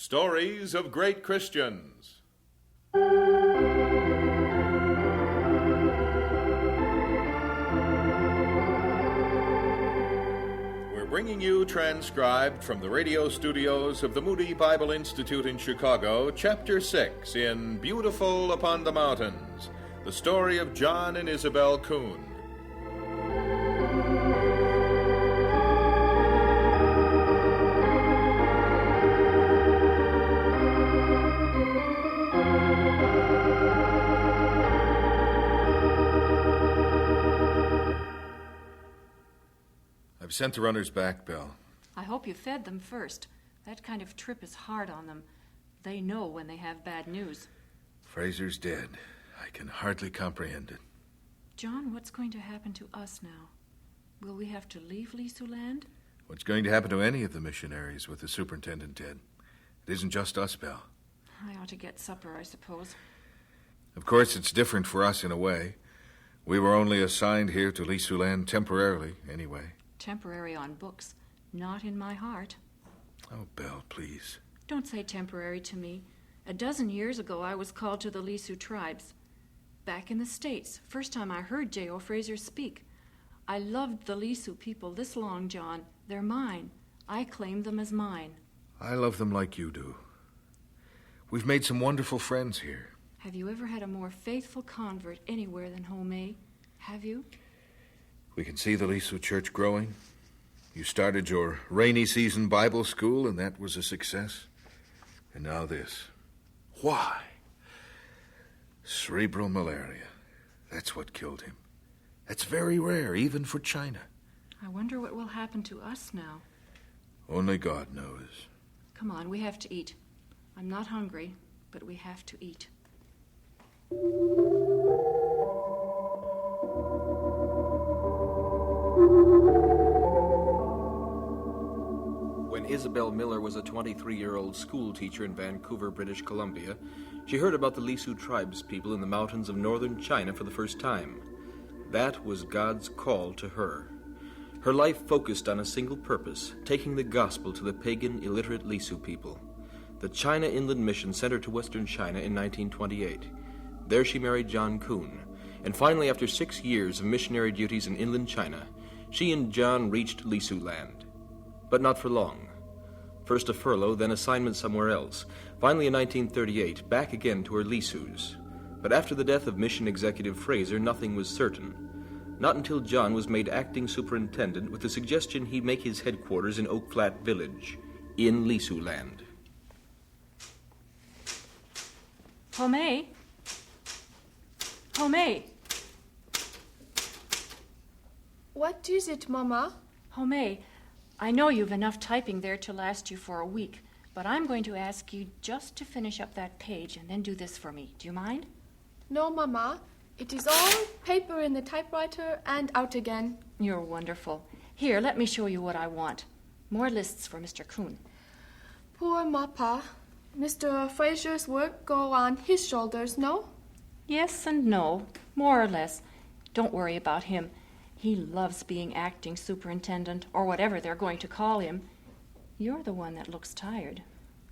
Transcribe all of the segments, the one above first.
Stories of Great Christians. We're bringing you, transcribed from the radio studios of the Moody Bible Institute in Chicago, Chapter 6 in Beautiful Upon the Mountains, the story of John and Isobel Kuhn. I've sent the runners back, Belle. I hope you fed them first. That kind of trip is hard on them. They know when they have bad news. Fraser's dead. I can hardly comprehend it. John, what's going to happen to us now? Will we have to leave Lisu land? What's going to happen to any of the missionaries with the superintendent dead? It isn't just us, Belle. I ought to get supper, I suppose. Of course, it's different for us in a way. We were only assigned here to Lisu land temporarily, anyway. Temporary on books, not in my heart. Oh, Belle, please. Don't say temporary to me. 12 years ago, I was called to the Lisu tribes. Back in the States, first time I heard J.O. Fraser speak. I loved the Lisu people this long, John. They're mine. I claim them as mine. I love them like you do. We've made some wonderful friends here. Have you ever had a more faithful convert anywhere than Home? Have you? We can see the Lisu church growing. You started your rainy season Bible school, and that was a success. And now this. Why? Cerebral malaria. That's what killed him. That's very rare, even for China. I wonder what will happen to us now. Only God knows. Come on, we have to eat. I'm not hungry, but we have to eat. When Isobel Miller was a 23-year-old school teacher in Vancouver, British Columbia, she heard about the Lisu tribes people in the mountains of northern China for the first time. That was God's call to her. Her life focused on a single purpose, taking the gospel to the pagan, illiterate Lisu people. The China Inland Mission sent her to western China in 1928. There she married John Kuhn, and finally, after 6 years of missionary duties in inland China, she and John reached Lisu land. But not for long. First a furlough, then assignment somewhere else. Finally, in 1938, back again to her Lisus. But after the death of mission executive Fraser, nothing was certain. Not until John was made acting superintendent with the suggestion he make his headquarters in Oak Flat Village, in Lisu land. Home? Home? What is it, Mama? Home, I know you've enough typing there to last you for a week, but I'm going to ask you just to finish up that page and then do this for me. Do you mind? No, Mama. It is all paper in the typewriter and out again. You're wonderful. Here, let me show you what I want. More lists for Mr. Kuhn. Poor Mappa. Mr. Fraser's work go on his shoulders, no? Yes and no, more or less. Don't worry about him. He loves being acting superintendent, or whatever they're going to call him. You're the one that looks tired.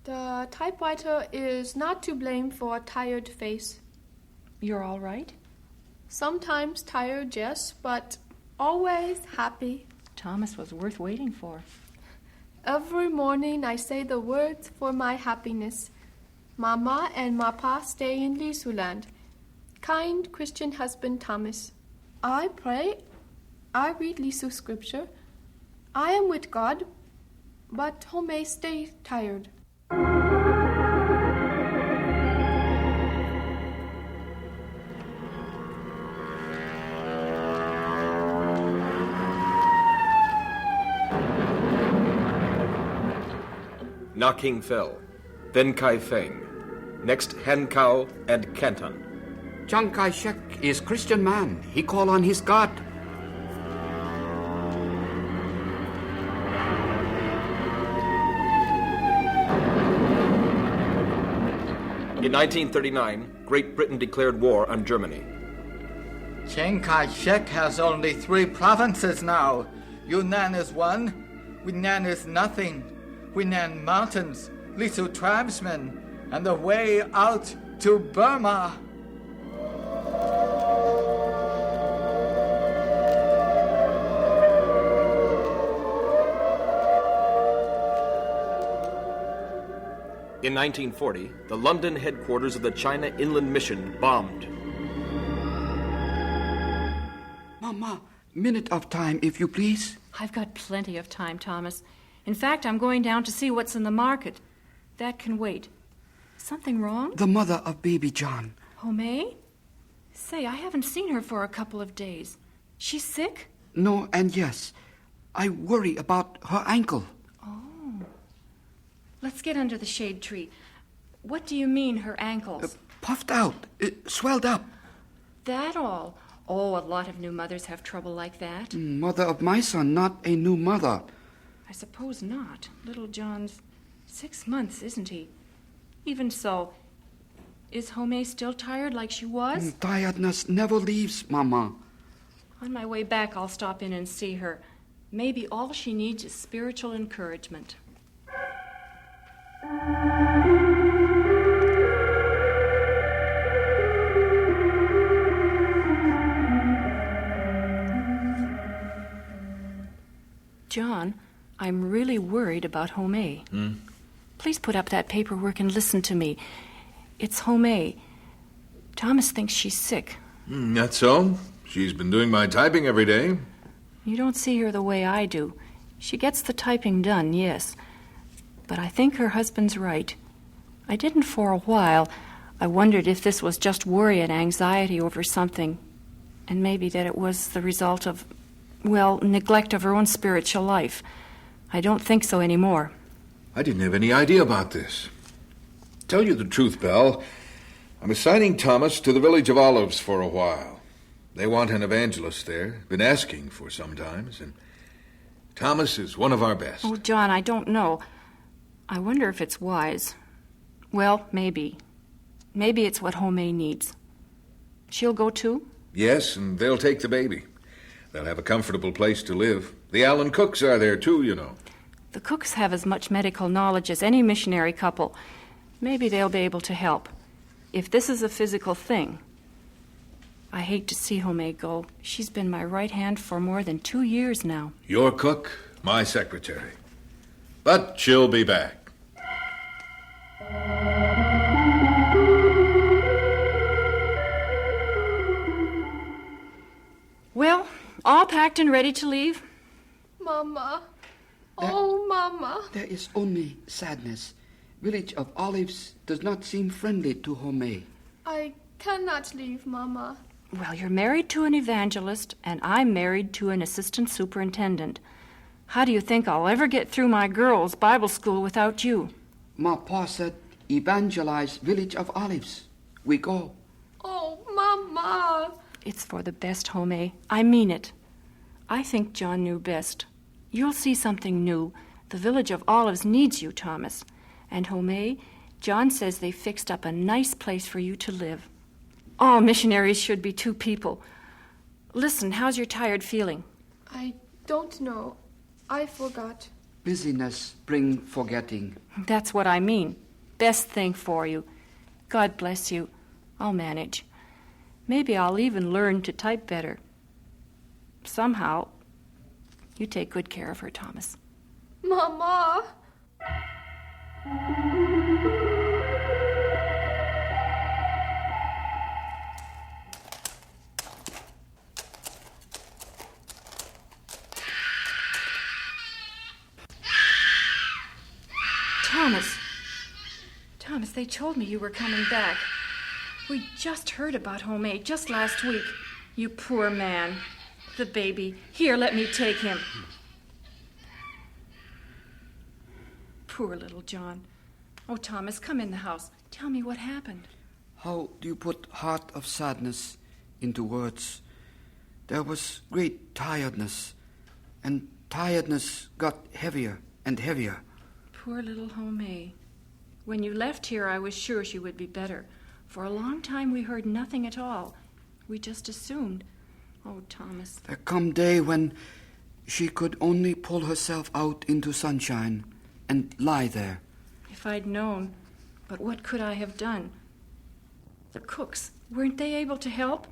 The typewriter is not to blame for a tired face. You're all right? Sometimes tired, yes, but always happy. Thomas was worth waiting for. Every morning I say the words for my happiness. Mama and Mappa stay in Lisu land. Kind Christian husband Thomas. I pray. I read Lisu scripture. I am with God, but Home stay tired. Na King fell, then Kai Feng, next Han Kao and Canton. Chiang Kai-shek is Christian man. He call on his God. In 1939, Great Britain declared war on Germany. Chiang Kai-shek has only 3 provinces now. Yunnan is one. Hunan is nothing. Hunan Mountains. Lisu tribesmen and the way out to Burma. In 1940, the London headquarters of the China Inland Mission bombed. Mama, minute of time, if you please. I've got plenty of time, Thomas. In fact, I'm going down to see what's in the market. That can wait. Something wrong? The mother of baby John. Homay? Say, I haven't seen her for a couple of days. She's sick? No and yes. I worry about her ankle. Let's get under the shade tree. What do you mean, her ankles? Puffed out, swelled up. That all? Oh, a lot of new mothers have trouble like that. Mother of my son, not a new mother. I suppose not. Little John's 6 months, isn't he? Even so, is Homay still tired like she was? Tiredness never leaves, Mama. On my way back, I'll stop in and see her. Maybe all she needs is spiritual encouragement. John, I'm really worried about Homay. Please put up that paperwork and listen to me. It's Homay. Thomas thinks she's sick. That's so. She's been doing my typing every day. You don't see her the way I do. She gets the typing done, yes. But I think her husband's right. I didn't for a while. I wondered if this was just worry and anxiety over something, and maybe that it was the result of, well, neglect of her own spiritual life. I don't think so anymore. I didn't have any idea about this. Tell you the truth, Belle, I'm assigning Thomas to the village of Olives for a while. They want an evangelist there. Been asking for sometimes, and Thomas is one of our best. Oh, John, I don't know. I wonder if it's wise. Well, maybe. Maybe it's what Homay needs. She'll go too? Yes, and they'll take the baby. They'll have a comfortable place to live. The Allen Cooks are there too, you know. The Cooks have as much medical knowledge as any missionary couple. Maybe they'll be able to help. If this is a physical thing. I hate to see Homay go. She's been my right hand for more than 2 years now. Your cook, my secretary. But she'll be back. Well, all packed and ready to leave? Mama. Oh, Mama. There is only sadness. Village of Olives does not seem friendly to Homay. I cannot leave, Mama. Well, you're married to an evangelist, and I'm married to an assistant superintendent. How do you think I'll ever get through my girls' Bible school without you? Ma Pa said, evangelize Village of Olives. We go. Oh, Mama. It's for the best, Homay. I mean it. I think John knew best. You'll see something new. The Village of Olives needs you, Thomas. And Homay, John says they fixed up a nice place for you to live. All missionaries should be 2 people. Listen, how's your tired feeling? I don't know. I forgot. Busyness bring forgetting. That's what I mean. Best thing for you. God bless you. I'll manage. Maybe I'll even learn to type better. Somehow, you take good care of her, Thomas. Mama. Thomas, they told me you were coming back. We just heard about Homay just last week. You poor man. The baby. Here, let me take him. Poor little John. Oh, Thomas, come in the house. Tell me what happened. How do you put heart of sadness into words? There was great tiredness, and tiredness got heavier and heavier. Poor little Homay. When you left here, I was sure she would be better. For a long time, we heard nothing at all. We just assumed. Oh, Thomas. There come day when she could only pull herself out into sunshine and lie there. If I'd known. But what could I have done? The cooks, weren't they able to help?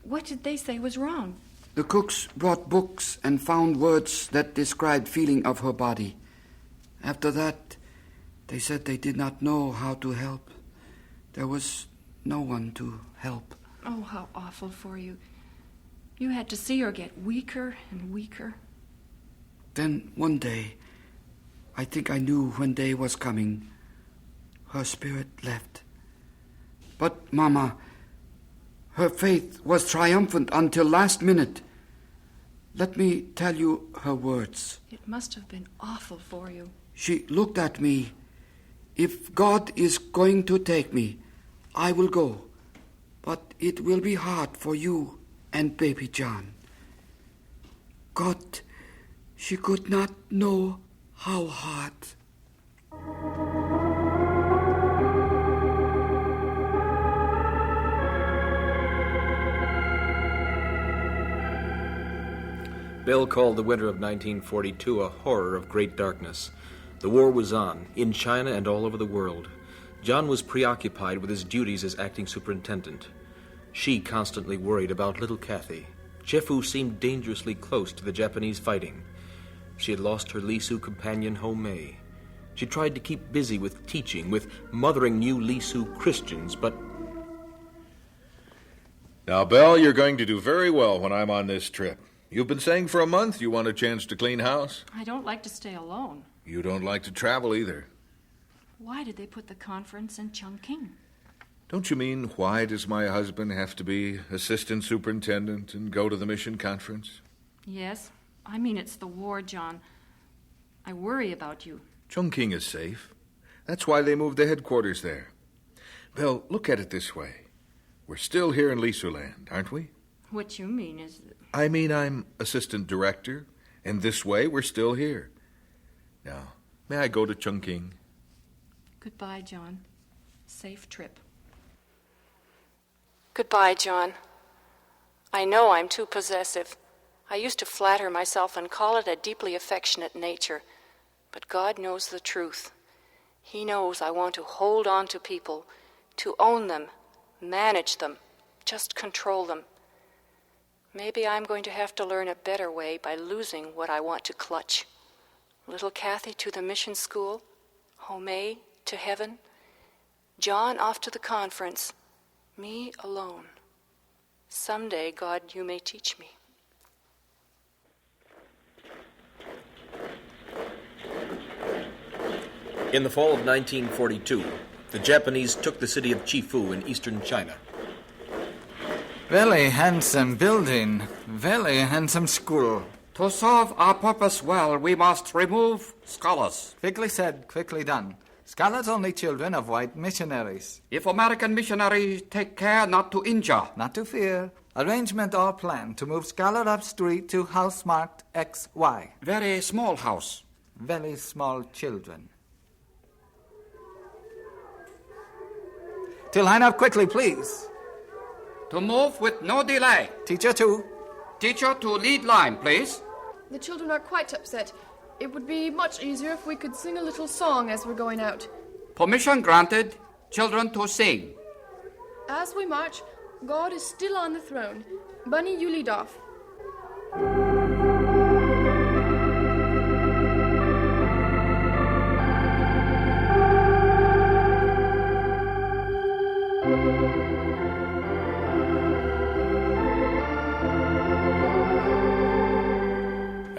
What did they say was wrong? The cooks brought books and found words that described feeling of her body. After that, they said they did not know how to help. There was no one to help. Oh, how awful for you. You had to see her get weaker and weaker. Then one day, I think I knew when day was coming, her spirit left. But, Mama, her faith was triumphant until last minute. Let me tell you her words. It must have been awful for you. She looked at me. If God is going to take me, I will go. But it will be hard for you and baby John. God, she could not know how hard. Bill called the winter of 1942 a horror of great darkness. The war was on, in China and all over the world. John was preoccupied with his duties as acting superintendent. She constantly worried about little Kathy. Jefu seemed dangerously close to the Japanese fighting. She had lost her Lisu companion, Homei. She tried to keep busy with teaching, with mothering new Lisu Christians, but... Now, Belle, you're going to do very well when I'm on this trip. You've been saying for a month you want a chance to clean house. I don't like to stay alone. You don't like to travel either. Why did they put the conference in Chongqing? Don't you mean, why does my husband have to be assistant superintendent and go to the mission conference? Yes, I mean it's the war, John. I worry about you. Chongqing is safe. That's why they moved the headquarters there. Belle, look at it this way. We're still here in Lisu land, aren't we? What you mean is... I mean I'm assistant director, and this way we're still here. Now, may I go to Chongqing? Goodbye, John. Safe trip. Goodbye, John. I know I'm too possessive. I used to flatter myself and call it a deeply affectionate nature. But God knows the truth. He knows I want to hold on to people, to own them, manage them, just control them. Maybe I'm going to have to learn a better way by losing what I want to clutch. Little Kathy to the mission school, Homei to heaven, John off to the conference, me alone. Someday, God, you may teach me. In the fall of 1942, the Japanese took the city of Chifu in eastern China. Very handsome building, very handsome school. To serve our purpose well, we must remove scholars. Quickly said, quickly done. Scholars only children of white missionaries. If American missionaries take care not to injure. Not to fear. Arrangement or plan to move scholar up street to house marked XY. Very small house. Very small children. To line up quickly, please. To move with no delay. Teacher 2. Teacher to lead line, please. The children are quite upset. It would be much easier if we could sing a little song as we're going out. Permission granted. Children to sing. As we march, God is still on the throne. Bunny, you lead off.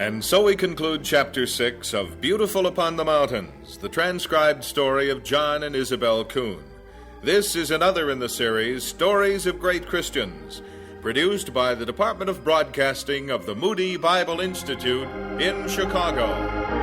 And so we conclude Chapter 6 of Beautiful Upon the Mountains, the transcribed story of John and Isobel Kuhn. This is another in the series, Stories of Great Christians, produced by the Department of Broadcasting of the Moody Bible Institute in Chicago.